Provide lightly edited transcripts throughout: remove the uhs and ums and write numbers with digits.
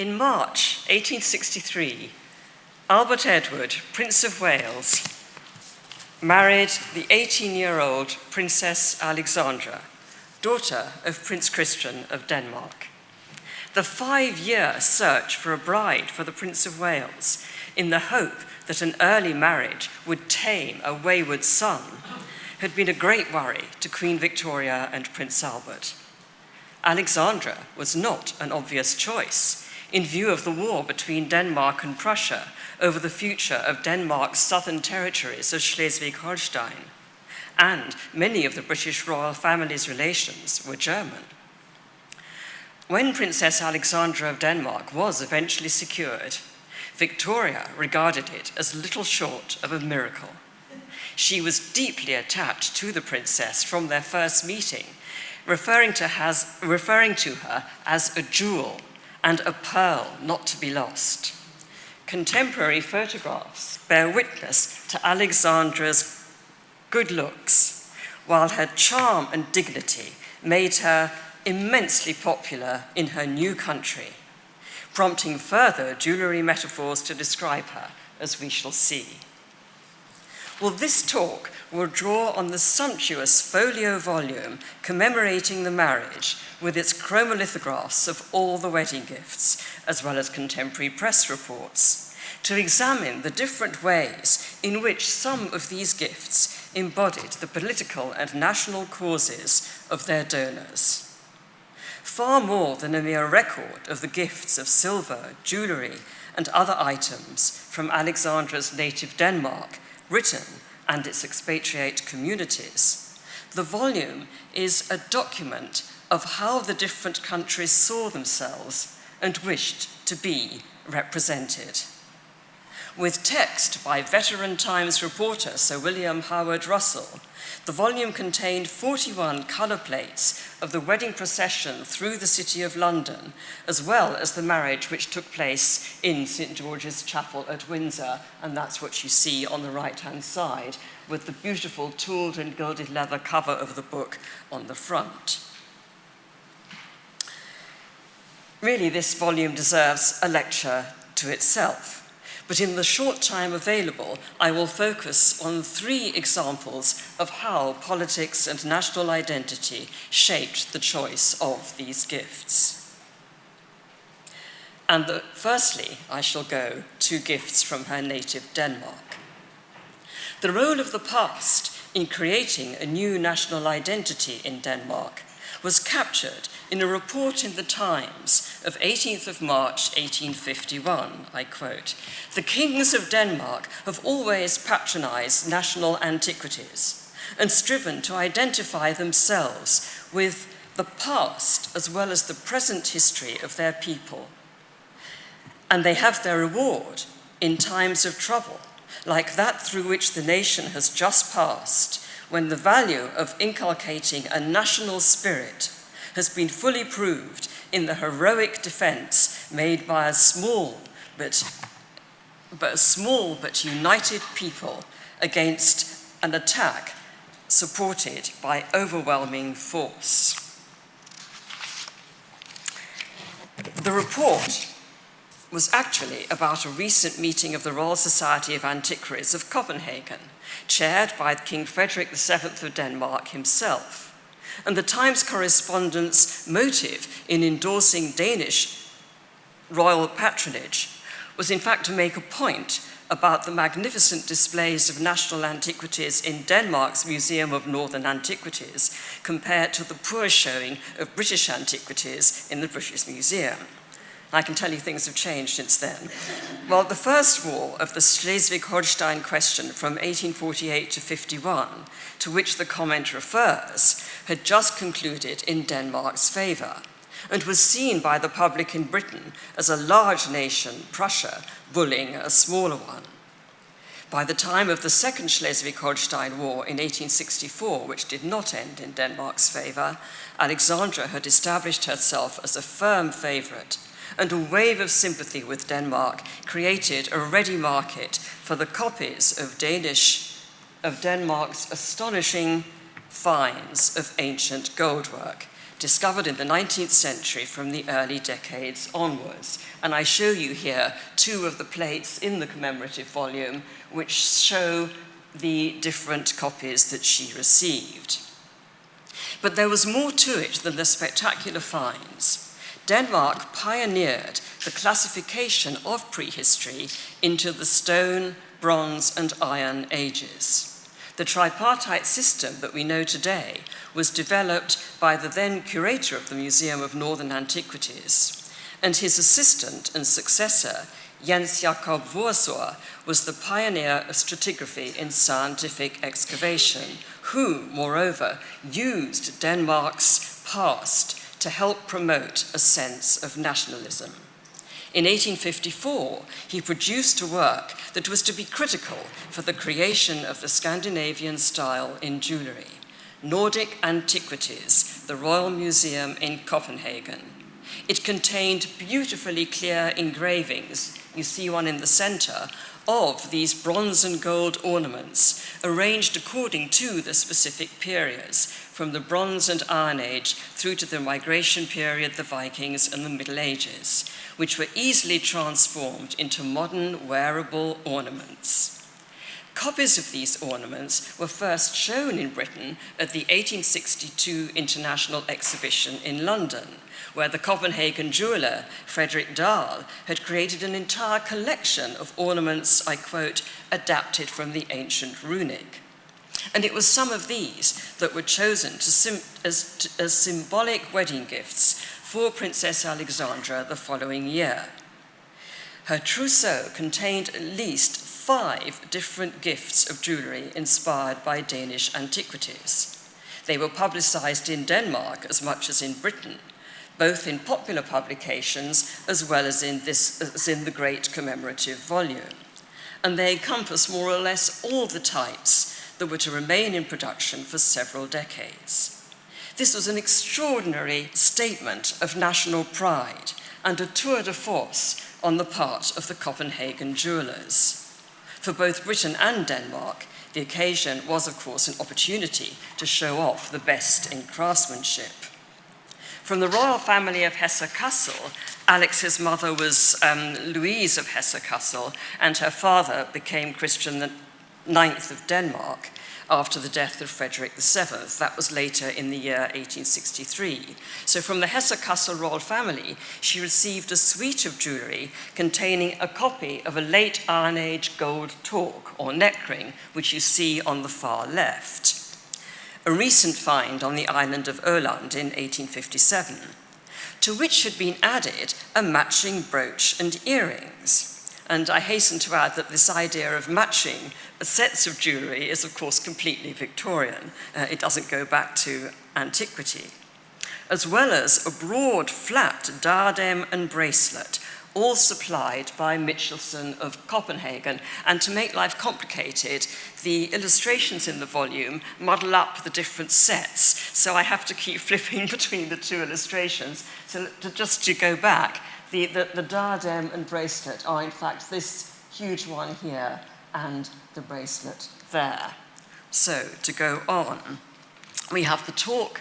In March 1863, Albert Edward, Prince of Wales, married the 18-year-old Princess Alexandra, daughter of Prince Christian of Denmark. The 5-year search for a bride for the Prince of Wales, in the hope that an early marriage would tame a wayward son, had been a great worry to Queen Victoria and Prince Albert. Alexandra was not an obvious choice in view of the war between Denmark and Prussia over the future of Denmark's southern territories of Schleswig-Holstein, and many of the British royal family's relations were German. When Princess Alexandra of Denmark was eventually secured, Victoria regarded it as little short of a miracle. She was deeply attached to the princess from their first meeting, referring to her as a jewel and a pearl not to be lost. Contemporary photographs bear witness to Alexandra's good looks, while her charm and dignity made her immensely popular in her new country, prompting further jewellery metaphors to describe her, as we shall see. Well, this talk will draw on the sumptuous folio volume commemorating the marriage with its chromolithographs of all the wedding gifts, as well as contemporary press reports, to examine the different ways in which some of these gifts embodied the political and national causes of their donors. Far more than a mere record of the gifts of silver, jewellery, and other items from Alexandra's native Denmark, Britain, and its expatriate communities, the volume is a document of how the different countries saw themselves and wished to be represented. With text by veteran Times reporter Sir William Howard Russell, the volume contained 41 colour plates of the wedding procession through the City of London, as well as the marriage which took place in St. George's Chapel at Windsor, and that's what you see on the right-hand side, with the beautiful tooled and gilded leather cover of the book on the front. Really, this volume deserves a lecture to itself. But in the short time available, I will focus on 3 examples of how politics and national identity shaped the choice of these gifts. And firstly, I shall go to gifts from her native Denmark. The role of the past in creating a new national identity in Denmark was captured in a report in the Times of 18th of March 1851, I quote, "The kings of Denmark have always patronized national antiquities and striven to identify themselves with the past as well as the present history of their people. And they have their reward in times of trouble, like that through which the nation has just passed, when the value of inculcating a national spirit has been fully proved in the heroic defense made by a small but united people against an attack supported by overwhelming force." The report was actually about a recent meeting of the Royal Society of Antiquaries of Copenhagen, chaired by King Frederick VII of Denmark himself. And the Times correspondent's motive in endorsing Danish royal patronage was in fact to make a point about the magnificent displays of national antiquities in Denmark's Museum of Northern Antiquities compared to the poor showing of British antiquities in the British Museum. I can tell you things have changed since then. Well, the first war of the Schleswig-Holstein question from 1848 to 51, to which the comment refers, had just concluded in Denmark's favour and was seen by the public in Britain as a large nation, Prussia, bullying a smaller one. By the time of the Second Schleswig-Holstein War in 1864, which did not end in Denmark's favour, Alexandra had established herself as a firm favourite, and a wave of sympathy with Denmark created a ready market for the copies of Denmark's astonishing finds of ancient goldwork, discovered in the 19th century from the early decades onwards. And I show you here two of the plates in the commemorative volume which show the different copies that she received. But there was more to it than the spectacular finds. Denmark pioneered the classification of prehistory into the stone, bronze, and iron ages. The tripartite system that we know today was developed by the then curator of the Museum of Northern Antiquities, and his assistant and successor, Jens Jakob Vorsor, was the pioneer of stratigraphy in scientific excavation, who, moreover, used Denmark's past to help promote a sense of nationalism. In 1854, he produced a work that was to be critical for the creation of the Scandinavian style in jewellery, Nordic Antiquities, the Royal Museum in Copenhagen. It contained beautifully clear engravings, you see one in the centre, of these bronze and gold ornaments, arranged according to the specific periods, from the Bronze and Iron Age through to the Migration period, the Vikings, and the Middle Ages, which were easily transformed into modern wearable ornaments. Copies of these ornaments were first shown in Britain at the 1862 International Exhibition in London, where the Copenhagen jeweller Frederick Dahl had created an entire collection of ornaments, I quote, adapted from the ancient runic. And it was some of these that were chosen as symbolic wedding gifts for Princess Alexandra the following year. Her trousseau contained at least 5 different gifts of jewellery inspired by Danish antiquities. They were publicised in Denmark as much as in Britain, both in popular publications as well as in the great commemorative volume. And they encompass more or less all the types that were to remain in production for several decades. This was an extraordinary statement of national pride and a tour de force on the part of the Copenhagen jewellers. For both Britain and Denmark, the occasion was, of course, an opportunity to show off the best in craftsmanship. From the royal family of Hesse-Kassel, Alex's mother was Louise of Hesse-Kassel, and her father became Christian the ninth of Denmark after the death of Frederick VII. That was later in the year 1863. So from the Hesse-Kassel royal family, she received a suite of jewellery containing a copy of a late Iron Age gold torque or neck ring, which you see on the far left. A recent find on the island of Öland in 1857, to which had been added a matching brooch and earrings. And I hasten to add that this idea of matching sets of jewellery is, of course, completely Victorian. It doesn't go back to antiquity. As well as a broad, flat diadem and bracelet, all supplied by Michelson of Copenhagen. And to make life complicated, the illustrations in the volume muddle up the different sets. So I have to keep flipping between the two illustrations. So just to go back, the diadem and bracelet are in fact this huge one here and the bracelet there. So to go on, we have the torque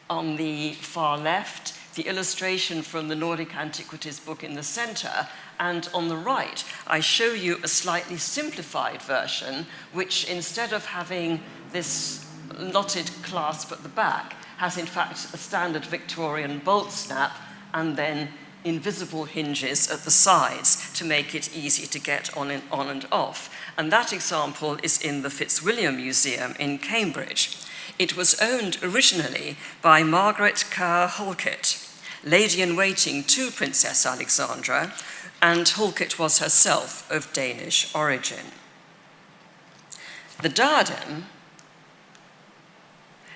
on the far left, the illustration from the Nordic Antiquities book in the center, and on the right, I show you a slightly simplified version, which instead of having this knotted clasp at the back, has in fact a standard Victorian bolt snap and then invisible hinges at the sides to make it easy to get on and off. And that example is in the Fitzwilliam Museum in Cambridge. It was owned originally by Margaret Kerr-Halkett, lady-in-waiting to Princess Alexandra, and Halkett was herself of Danish origin. The diadem,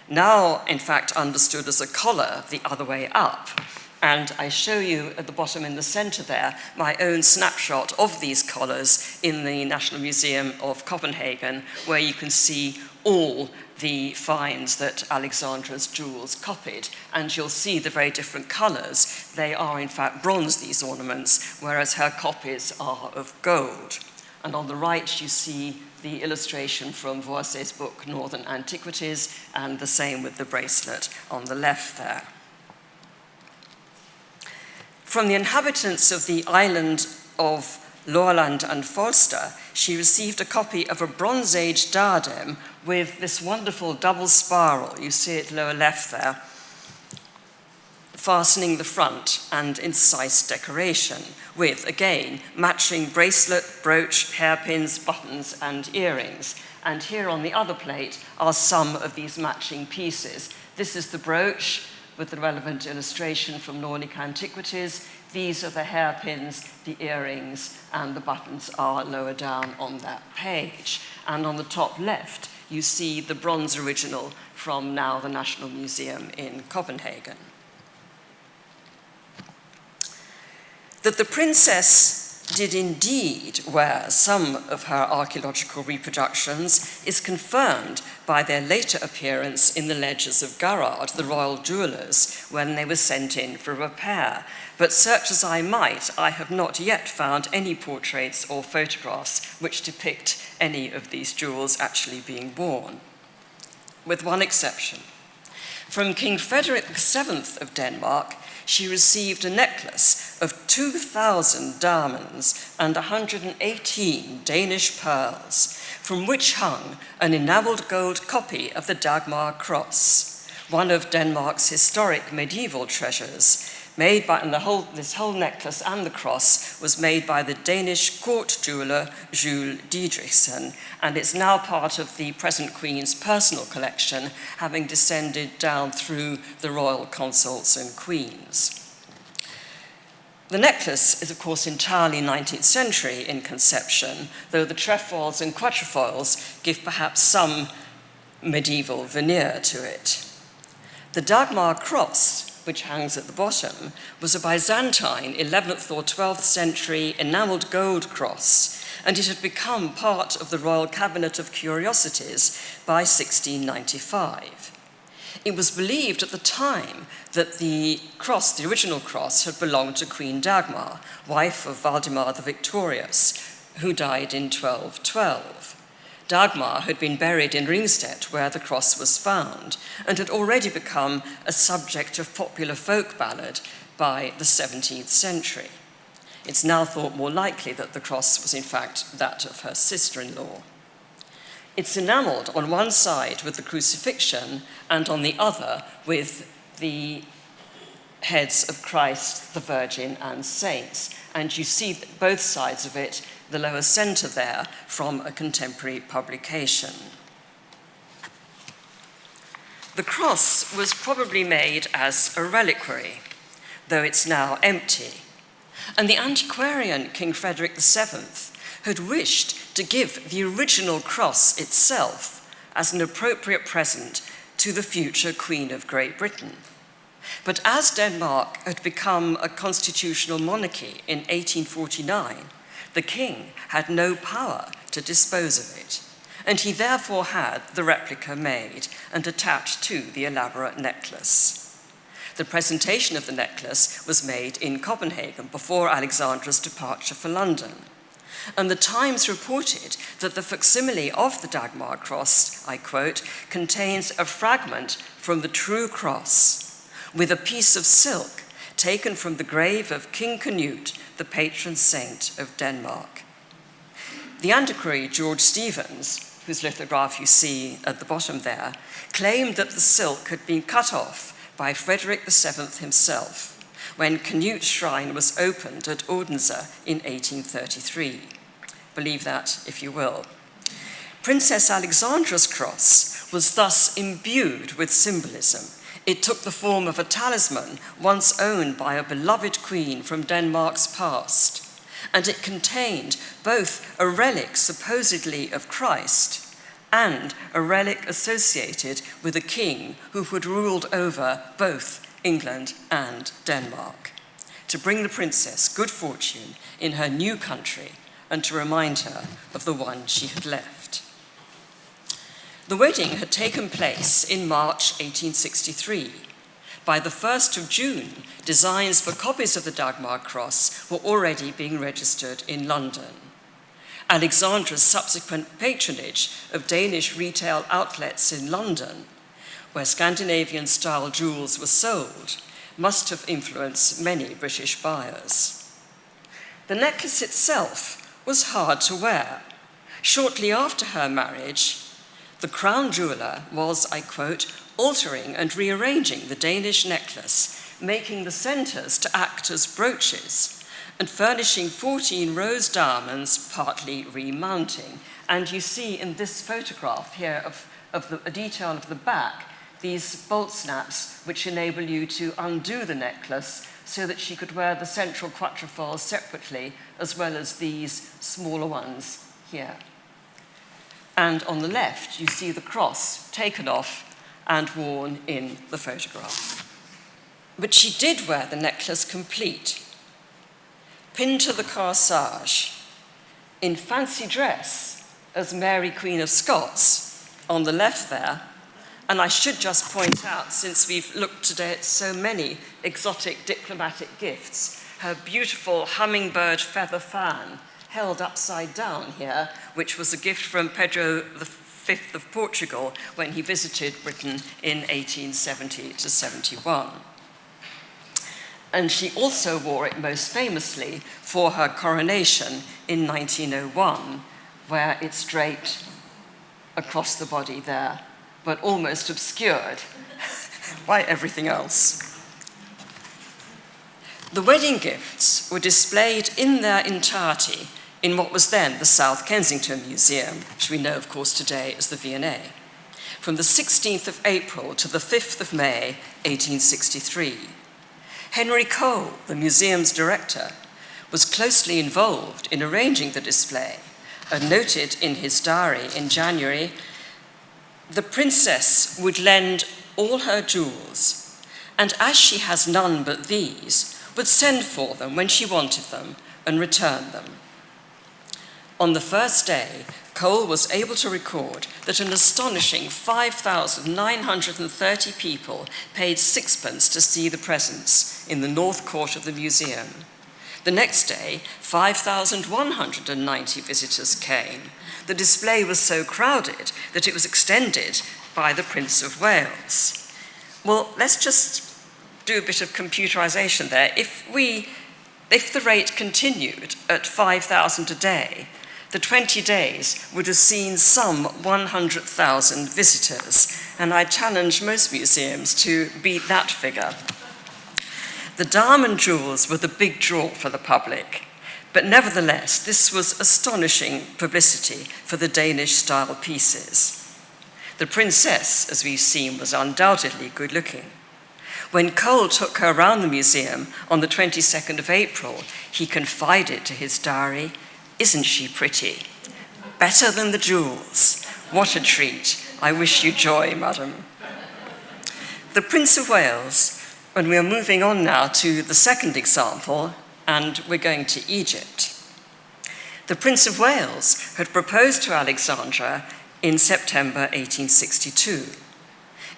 now in fact understood as a collar the other way up, and I show you at the bottom in the center there my own snapshot of these collars in the National Museum of Copenhagen, where you can see all the finds that Alexandra's jewels copied. And you'll see the very different colors. They are in fact bronze, these ornaments, whereas her copies are of gold. And on the right you see the illustration from Vorse's book, Northern Antiquities, and the same with the bracelet on the left there. From the inhabitants of the island of Lolland and Falster, she received a copy of a Bronze Age diadem with this wonderful double spiral, you see it lower left there, fastening the front and incised decoration with, again, matching bracelet, brooch, hairpins, buttons, and earrings. And here on the other plate are some of these matching pieces. This is the brooch with the relevant illustration from Nordic antiquities. These are the hairpins, the earrings, and the buttons are lower down on that page. And on the top left, you see the bronze original from now the National Museum in Copenhagen. That the princess did indeed wear some of her archaeological reproductions is confirmed by their later appearance in the ledgers of Garrard, the royal jewellers, when they were sent in for repair. But search as I might, I have not yet found any portraits or photographs which depict any of these jewels actually being worn, with one exception. From King Frederick VII of Denmark, she received a necklace of 2,000 diamonds and 118 Danish pearls, from which hung an enameled gold copy of the Dagmar cross, one of Denmark's historic medieval treasures, made by, and this whole necklace and the cross was made by the Danish court jeweler Jules Didriksen, and it's now part of the present Queen's personal collection, having descended down through the royal consorts and queens. The necklace is, of course, entirely 19th century in conception, though the trefoils and quatrefoils give perhaps some medieval veneer to it. The Dagmar cross, which hangs at the bottom, was a Byzantine 11th or 12th century enameled gold cross, and it had become part of the Royal Cabinet of Curiosities by 1695. It was believed at the time that the cross, the original cross, had belonged to Queen Dagmar, wife of Valdemar the Victorious, who died in 1212. Dagmar had been buried in Ringstedt, where the cross was found, and had already become a subject of popular folk ballad by the 17th century. It's now thought more likely that the cross was in fact that of her sister-in-law. It's enameled on one side with the crucifixion and on the other with the heads of Christ, the Virgin, and saints. And you see both sides of it, the lower center there, from a contemporary publication. The cross was probably made as a reliquary, though it's now empty. And the antiquarian King Frederick VII had wished to give the original cross itself as an appropriate present to the future Queen of Great Britain. But as Denmark had become a constitutional monarchy in 1849, the king had no power to dispose of it, and he therefore had the replica made and attached to the elaborate necklace. The presentation of the necklace was made in Copenhagen before Alexandra's departure for London. And the Times reported that the facsimile of the Dagmar cross, I quote, contains a fragment from the true cross with a piece of silk taken from the grave of King Canute, the patron saint of Denmark. The antiquary George Stevens, whose lithograph you see at the bottom there, claimed that the silk had been cut off by Frederick VII himself when Canute's shrine was opened at Odense in 1833. Believe that, if you will. Princess Alexandra's cross was thus imbued with symbolism. It took the form of a talisman once owned by a beloved queen from Denmark's past, and it contained both a relic supposedly of Christ and a relic associated with a king who had ruled over both England and Denmark, to bring the princess good fortune in her new country and to remind her of the one she had left. The wedding had taken place in March 1863. By the 1st of June, designs for copies of the Dagmar cross were already being registered in London. Alexandra's subsequent patronage of Danish retail outlets in London, where Scandinavian-style jewels were sold, must have influenced many British buyers. The necklace itself was hard to wear. Shortly after her marriage, the crown jeweller was, I quote, altering and rearranging the Danish necklace, making the centers to act as brooches, and furnishing 14 rose diamonds, partly remounting. And you see in this photograph here of a detail of the back, these bolt snaps which enable you to undo the necklace so that she could wear the central quatrefoils separately, as well as these smaller ones here. And on the left, you see the cross taken off and worn in the photograph. But she did wear the necklace complete, pinned to the corsage, in fancy dress as Mary, Queen of Scots, on the left there. And I should just point out, since we've looked today at so many exotic diplomatic gifts, her beautiful hummingbird feather fan held upside down here, which was a gift from Pedro V of Portugal when he visited Britain in 1870 to 71. And she also wore it most famously for her coronation in 1901, where it's draped across the body there, but almost obscured by everything else. The wedding gifts were displayed in their entirety in what was then the South Kensington Museum, which we know, of course, today as the V&A, from the 16th of April to the 5th of May, 1863. Henry Cole, the museum's director, was closely involved in arranging the display and noted in his diary in January, "The princess would lend all her jewels, and as she has none but these, would send for them when she wanted them and return them." On the first day, Cole was able to record that an astonishing 5,930 people paid sixpence to see the presents in the North Court of the museum. The next day, 5,190 visitors came. The display was so crowded that it was extended by the Prince of Wales. Well, let's just do a bit of computerization there. If the rate continued at 5,000 a day, the 20 days would have seen some 100,000 visitors, and I challenge most museums to beat that figure. The diamond jewels were the big draw for the public, but nevertheless, this was astonishing publicity for the Danish-style pieces. The princess, as we've seen, was undoubtedly good-looking. When Cole took her around the museum on the 22nd of April, he confided to his diary, "Isn't she pretty? Better than the jewels. What a treat. I wish you joy, madam." The Prince of Wales, and we are moving on now to the second example, and we're going to Egypt. The Prince of Wales had proposed to Alexandra in September 1862.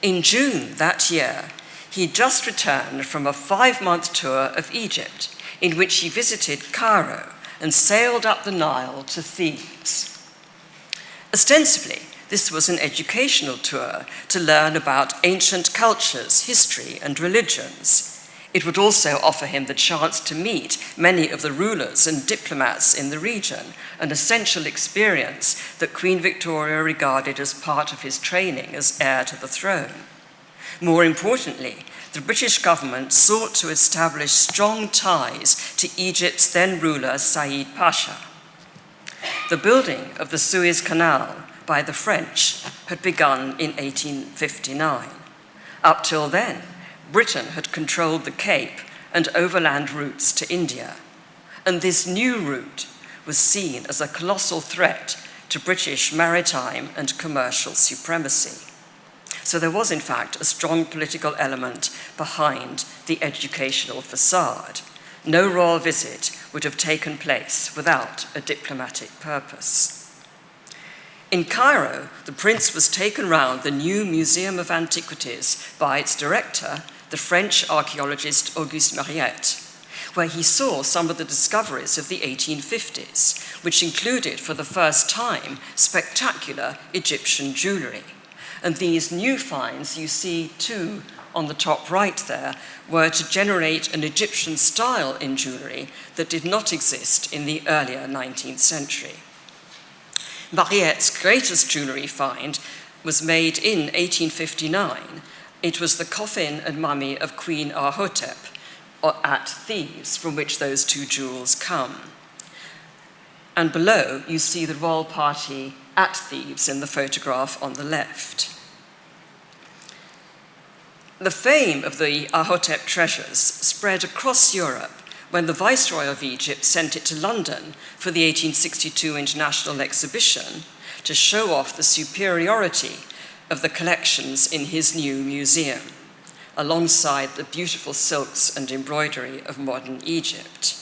In June that year, he just returned from a 5-month tour of Egypt, in which he visited Cairo and sailed up the Nile to Thebes. Ostensibly, this was an educational tour to learn about ancient cultures, history, and religions. It would also offer him the chance to meet many of the rulers and diplomats in the region, an essential experience that Queen Victoria regarded as part of his training as heir to the throne. More importantly, the British government sought to establish strong ties to Egypt's then ruler Said Pasha. The building of the Suez Canal by the French had begun in 1859. Up till then, Britain had controlled the Cape and overland routes to India, and this new route was seen as a colossal threat to British maritime and commercial supremacy. So there was, in fact, a strong political element behind the educational facade. No royal visit would have taken place without a diplomatic purpose. In Cairo, the prince was taken round the new Museum of Antiquities by its director, the French archaeologist Auguste Mariette, where he saw some of the discoveries of the 1850s, which included, for the first time, spectacular Egyptian jewellery. And these new finds, you see two on the top right there were to generate an Egyptian style in jewellery that did not exist in the earlier 19th century. Mariette's greatest jewellery find was made in 1859. It was the coffin and mummy of Queen Ahotep at Thebes, from which those two jewels come. And below, you see the royal party at Thebes in the photograph on the left. The fame of the Ahotep treasures spread across Europe when the Viceroy of Egypt sent it to London for the 1862 International Exhibition to show off the superiority of the collections in his new museum, alongside the beautiful silks and embroidery of modern Egypt.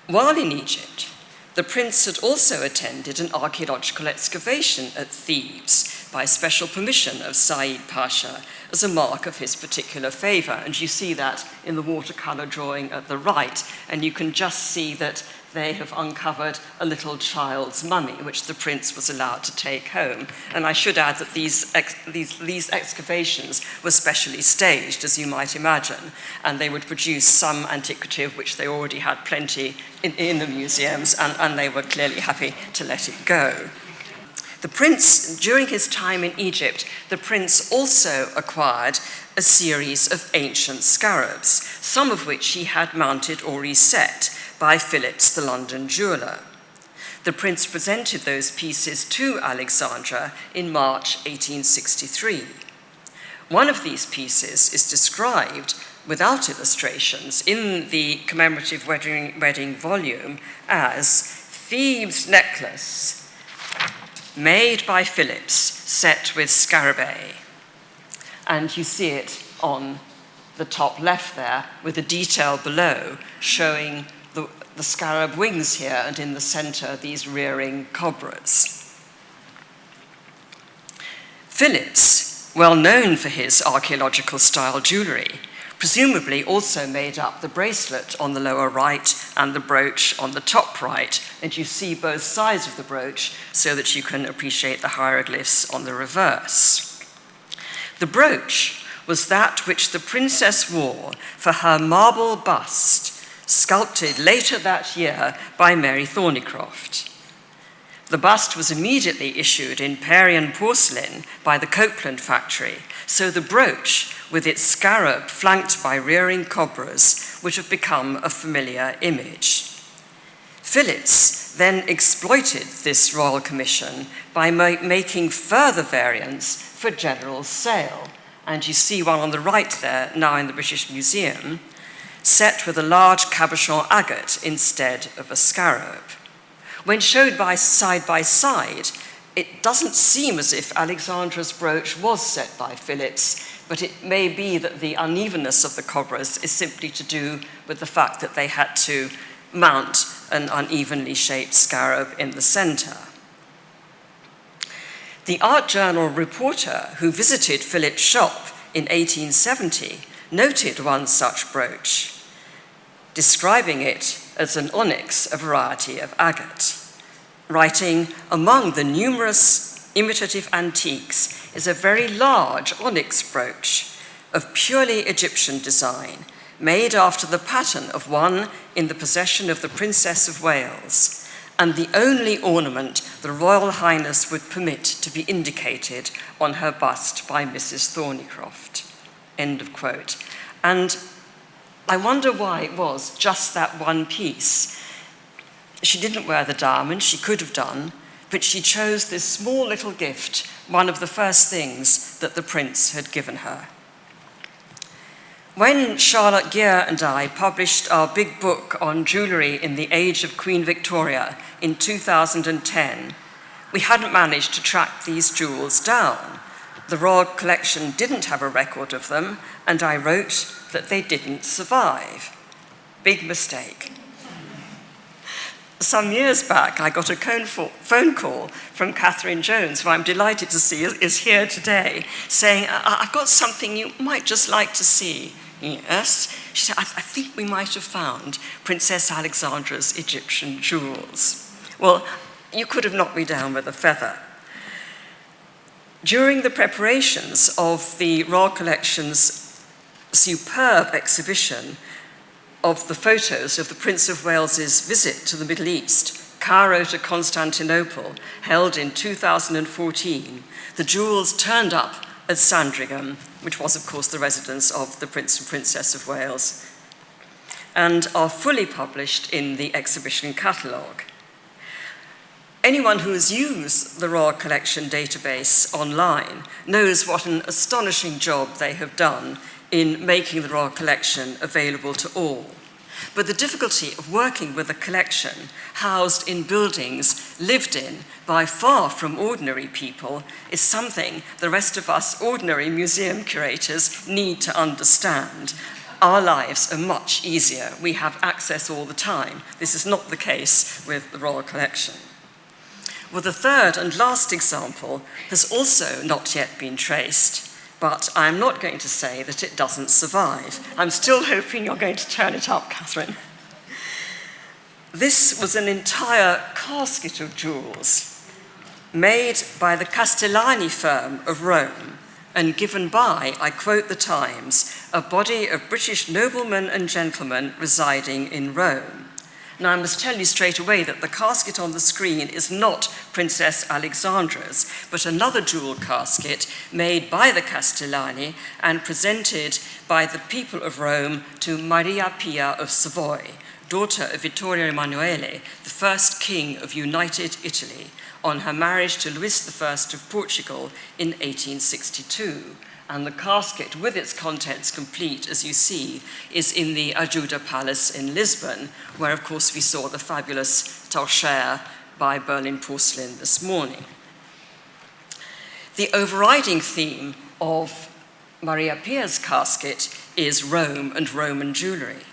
While in Egypt, the prince had also attended an archaeological excavation at Thebes by special permission of Said Pasha as a mark of his particular favour. And you see that in the watercolour drawing at the right, and you can just see that they have uncovered a little child's mummy, which the prince was allowed to take home. And I should add that these excavations were specially staged, as you might imagine, and they would produce some antiquity of which they already had plenty in the museums, and they were clearly happy to let it go. The prince, during his time in Egypt, the prince also acquired a series of ancient scarabs, some of which he had mounted or reset by Phillips, the London jeweller. The prince presented those pieces to Alexandra in March 1863. One of these pieces is described without illustrations in the commemorative wedding volume as Thebes necklace made by Phillips, set with scarabaei. And you see it on the top left there with a detail below showing the scarab wings here, and in the center, these rearing cobras. Phillips, well known for his archaeological style jewellery, presumably also made up the bracelet on the lower right and the brooch on the top right, and you see both sides of the brooch so that you can appreciate the hieroglyphs on the reverse. The brooch was that which the princess wore for her marble bust, sculpted later that year by Mary Thornycroft. The bust was immediately issued in Parian porcelain by the Copeland factory, so the brooch, with its scarab flanked by rearing cobras, would have become a familiar image. Phillips then exploited this royal commission by making further variants for general sale, and you see one on the right there, now in the British Museum, set with a large cabochon agate instead of a scarab. When showed side by side, it doesn't seem as if Alexandra's brooch was set by Phillips, but it may be that the unevenness of the cobras is simply to do with the fact that they had to mount an unevenly shaped scarab in the center. The art journal reporter who visited Phillips' shop in 1870 noted one such brooch, describing it as an onyx, a variety of agate, writing, "Among the numerous imitative antiques is a very large onyx brooch of purely Egyptian design, made after the pattern of one in the possession of the Princess of Wales, and the only ornament the Royal Highness would permit to be indicated on her bust by Mrs. Thornycroft." End of quote. And I wonder why it was just that one piece. She didn't wear the diamond, she could have done, but she chose this small little gift, one of the first things that the prince had given her. When Charlotte Gear and I published our big book on jewellery in the age of Queen Victoria in 2010, we hadn't managed to track these jewels down. The royal collection didn't have a record of them, and I wrote that they didn't survive. Big mistake. Some years back, I got a phone call from Catherine Jones, who I'm delighted to see is here today, saying, "I've got something you might just like to see." Yes. She said, I think we might have found Princess Alexandra's Egyptian jewels. Well, you could have knocked me down with a feather. During the preparations of the Royal Collection's superb exhibition of the photos of the Prince of Wales's visit to the Middle East, Cairo to Constantinople, held in 2014, the jewels turned up at Sandringham, which was, of course, the residence of the Prince and Princess of Wales, and are fully published in the exhibition catalogue. Anyone who has used the Royal Collection database online knows what an astonishing job they have done in making the Royal Collection available to all. But the difficulty of working with a collection housed in buildings lived in by far from ordinary people is something the rest of us ordinary museum curators need to understand. Our lives are much easier. We have access all the time. This is not the case with the Royal Collection. Well, the third and last example has also not yet been traced, but I'm not going to say that it doesn't survive. I'm still hoping you're going to turn it up, Catherine. This was an entire casket of jewels made by the Castellani firm of Rome and given by, I quote the Times, a body of British noblemen and gentlemen residing in Rome. Now, I must tell you straight away that the casket on the screen is not Princess Alexandra's, but another jewel casket made by the Castellani and presented by the people of Rome to Maria Pia of Savoy, daughter of Vittorio Emanuele, the first king of United Italy, on her marriage to Louis I of Portugal in 1862. And the casket, with its contents complete, as you see, is in the Ajuda Palace in Lisbon, where, of course, we saw the fabulous torchère by Berlin Porcelain this morning. The overriding theme of Maria Pia's casket is Rome and Roman jewellery.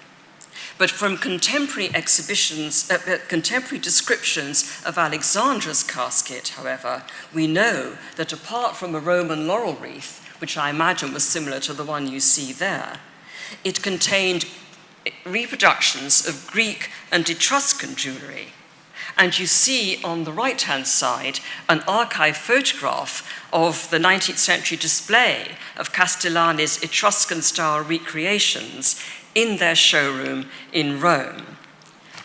But from contemporary contemporary descriptions of Alexandra's casket, however, we know that apart from a Roman laurel wreath, which I imagine was similar to the one you see there, it contained reproductions of Greek and Etruscan jewellery. And you see on the right-hand side an archive photograph of the 19th century display of Castellani's Etruscan-style recreations in their showroom in Rome.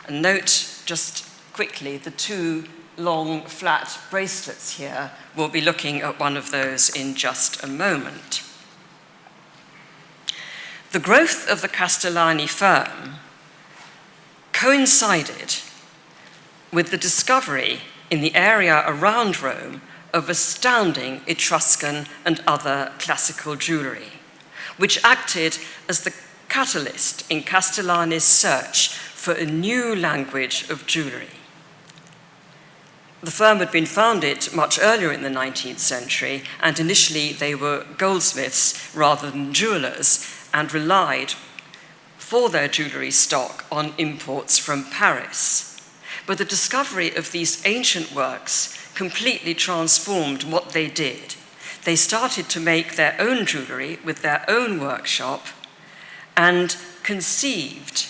And note just quickly the two long flat bracelets here. We'll be looking at one of those in just a moment. The growth of the Castellani firm coincided with the discovery in the area around Rome of astounding Etruscan and other classical jewellery, which acted as the catalyst in Castellani's search for a new language of jewellery. The firm had been founded much earlier in the 19th century, and initially they were goldsmiths rather than jewellers, and relied for their jewellery stock on imports from Paris. But the discovery of these ancient works completely transformed what they did. They started to make their own jewellery with their own workshop and conceived,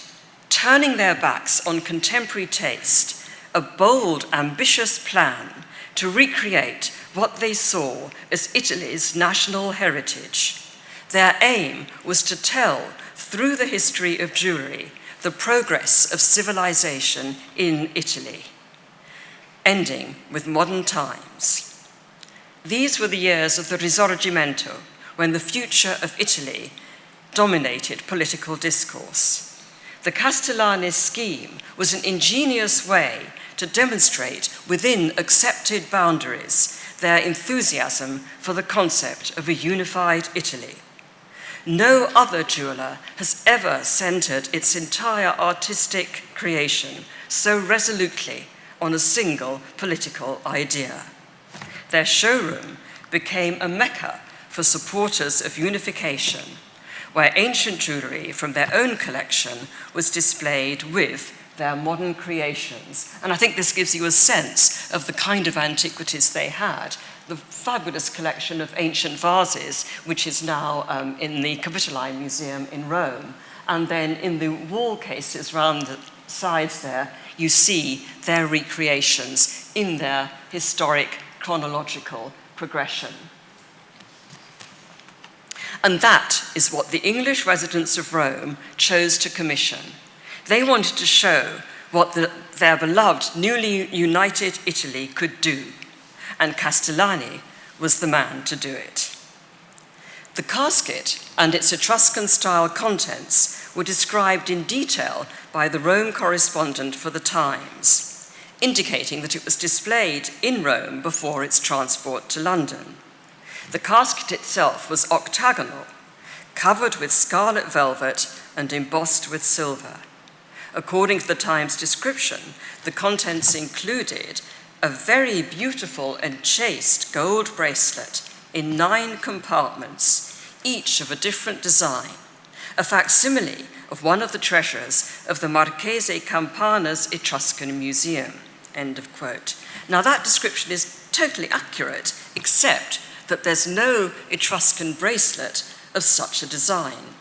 turning their backs on contemporary taste, a bold, ambitious plan to recreate what they saw as Italy's national heritage. Their aim was to tell, through the history of jewellery, the progress of civilization in Italy, ending with modern times. These were the years of the Risorgimento, when the future of Italy dominated political discourse. The Castellani scheme was an ingenious way to demonstrate within accepted boundaries their enthusiasm for the concept of a unified Italy. No other jeweller has ever centered its entire artistic creation so resolutely on a single political idea. Their showroom became a mecca for supporters of unification, where ancient jewellery from their own collection was displayed with their modern creations. And I think this gives you a sense of the kind of antiquities they had. The fabulous collection of ancient vases, which is now in the Capitoline Museum in Rome. And then in the wall cases around the sides there, you see their recreations in their historic chronological progression. And that is what the English residents of Rome chose to commission. They wanted to show what their beloved, newly united Italy could do, and Castellani was the man to do it. The casket and its Etruscan-style contents were described in detail by the Rome correspondent for the Times, indicating that it was displayed in Rome before its transport to London. The casket itself was octagonal, covered with scarlet velvet and embossed with silver. According to the Times description, the contents included a very beautiful and chaste gold bracelet in 9 compartments, each of a different design, a facsimile of one of the treasures of the Marchese Campana's Etruscan Museum, end of quote. Now that description is totally accurate, except that there's no Etruscan bracelet of such a design.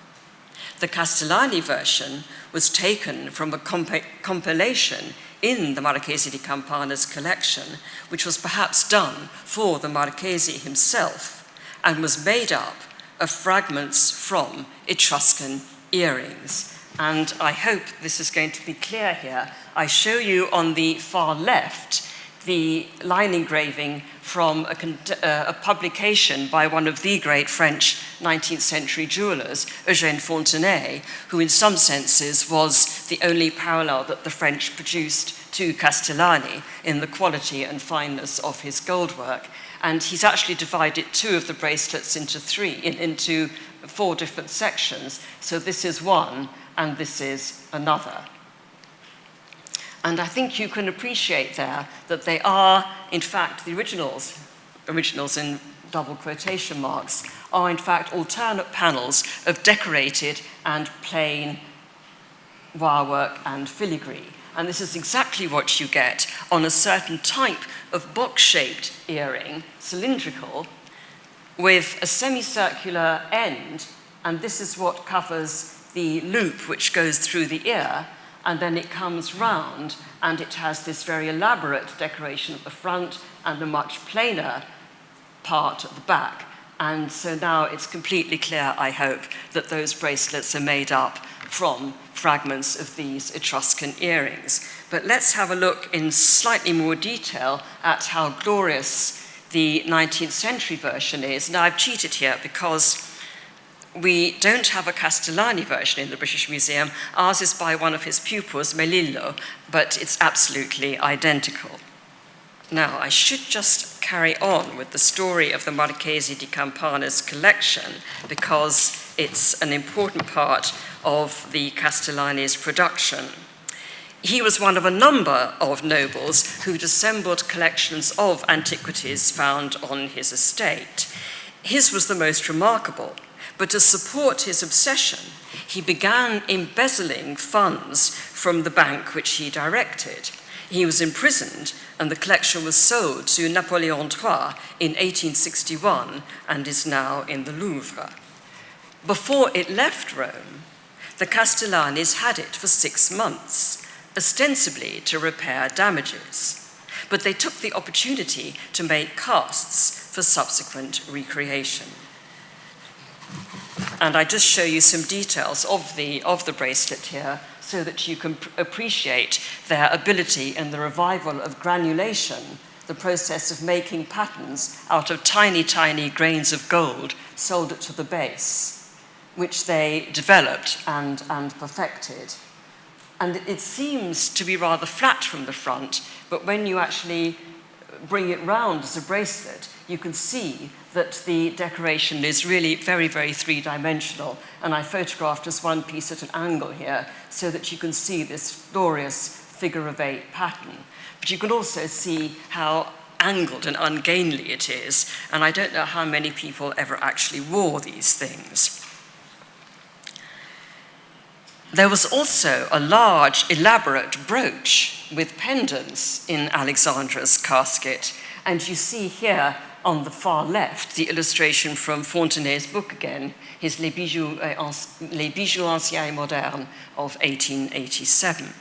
The Castellani version was taken from a compilation in the Marchese di Campana's collection, which was perhaps done for the Marchese himself, and was made up of fragments from Etruscan earrings. And I hope this is going to be clear here. I show you on the far left the line engraving from a publication by one of the great French 19th century jewellers, Eugène Fontenay, who in some senses was the only parallel that the French produced to Castellani in the quality and fineness of his gold work. And he's actually divided 2 of the bracelets into 4 different sections. So this is one, and this is another. And I think you can appreciate there that they are, in fact, the originals in double quotation marks, are in fact alternate panels of decorated and plain wirework and filigree. And this is exactly what you get on a certain type of box-shaped earring, cylindrical, with a semicircular end, and this is what covers the loop which goes through the ear, and then it comes round, and it has this very elaborate decoration at the front and a much plainer part at the back. And so now it's completely clear, I hope, that those bracelets are made up from fragments of these Etruscan earrings. But let's have a look in slightly more detail at how glorious the 19th century version is. Now, I've cheated here because we don't have a Castellani version in the British Museum. Ours is by one of his pupils, Melillo, but it's absolutely identical. Now, I should just carry on with the story of the Marchese di Campana's collection because it's an important part of the Castellani's production. He was one of a number of nobles who'd assembled collections of antiquities found on his estate. His was the most remarkable. But to support his obsession, he began embezzling funds from the bank which he directed. He was imprisoned, and the collection was sold to Napoleon III in 1861 and is now in the Louvre. Before it left Rome, the Castellanis had it for 6 months, ostensibly to repair damages. But they took the opportunity to make casts for subsequent recreation. And I just show you some details of the bracelet here so that you can appreciate their ability in the revival of granulation, the process of making patterns out of tiny, tiny grains of gold soldered to the base, which they developed and perfected. And it seems to be rather flat from the front, but when you actually bring it round as a bracelet, you can see that the decoration is really very, very three-dimensional. And I photographed just one piece at an angle here so that you can see this glorious figure-of-8 pattern. But you can also see how angled and ungainly it is. And I don't know how many people ever actually wore these things. There was also a large, elaborate brooch with pendants in Alexandra's casket. And you see here on the far left the illustration from Fontenay's book again, his Les Bijoux Anciens et Modernes of 1887.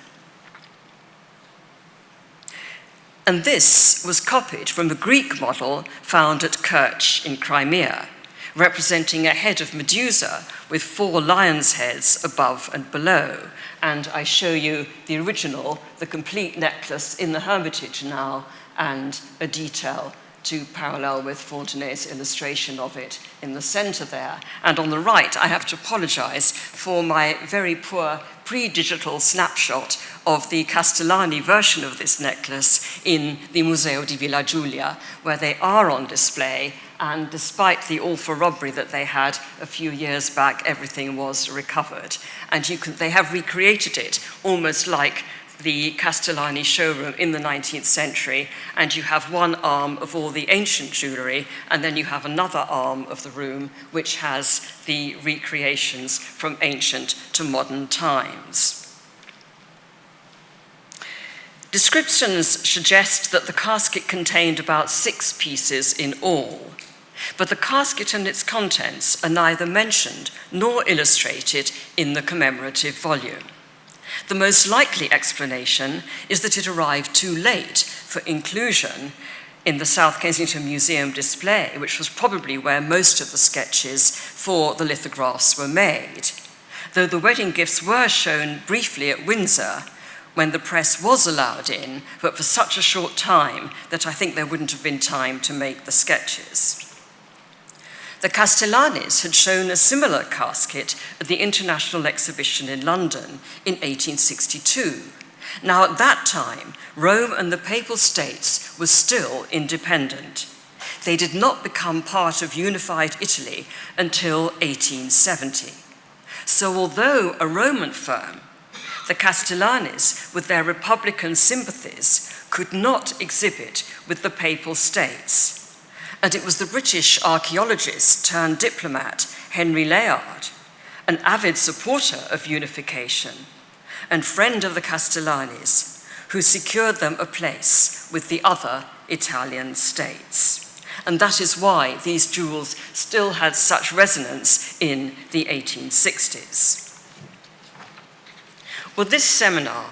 And this was copied from a Greek model found at Kerch in Crimea, representing a head of Medusa with 4 lion's heads above and below. And I show you the original, the complete necklace in the Hermitage now, and a detail to parallel with Fontenay's illustration of it in the center there. And on the right, I have to apologize for my very poor pre-digital snapshot of the Castellani version of this necklace in the Museo di Villa Giulia, where they are on display, and despite the awful robbery that they had a few years back, everything was recovered. And they have recreated it almost like the Castellani showroom in the 19th century, and you have one arm of all the ancient jewellery, and then you have another arm of the room which has the recreations from ancient to modern times. Descriptions suggest that the casket contained about 6 pieces in all, but the casket and its contents are neither mentioned nor illustrated in the commemorative volume. The most likely explanation is that it arrived too late for inclusion in the South Kensington Museum display, which was probably where most of the sketches for the lithographs were made, though the wedding gifts were shown briefly at Windsor when the press was allowed in, but for such a short time that I think there wouldn't have been time to make the sketches. The Castellanis had shown a similar casket at the International Exhibition in London in 1862. Now, at that time, Rome and the Papal States were still independent. They did not become part of unified Italy until 1870. So although a Roman firm, the Castellanis, with their republican sympathies, could not exhibit with the Papal States. And it was the British archaeologist turned diplomat Henry Layard, an avid supporter of unification and friend of the Castellanis, who secured them a place with the other Italian states. And that is why these jewels still had such resonance in the 1860s. Well, this seminar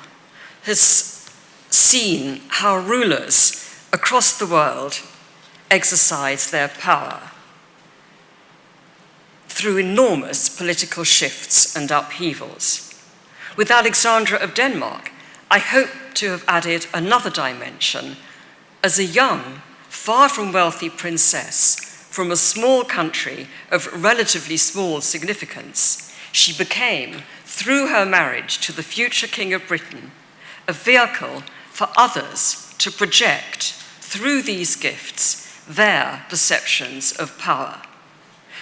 has seen how rulers across the world exercise their power through enormous political shifts and upheavals. With Alexandra of Denmark, I hope to have added another dimension. As a young, far from wealthy princess from a small country of relatively small significance, she became, through her marriage to the future King of Britain, a vehicle for others to project through these gifts their perceptions of power,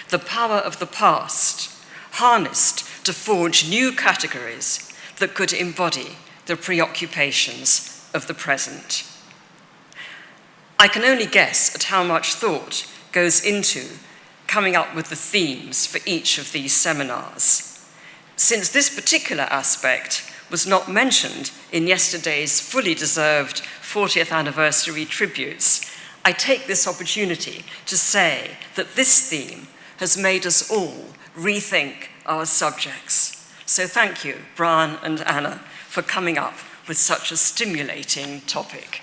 the power of the past, harnessed to forge new categories that could embody the preoccupations of the present. I can only guess at how much thought goes into coming up with the themes for each of these seminars. Since this particular aspect was not mentioned in yesterday's fully deserved 40th anniversary tributes, I take this opportunity to say that this theme has made us all rethink our subjects. So thank you, Brian and Anna, for coming up with such a stimulating topic.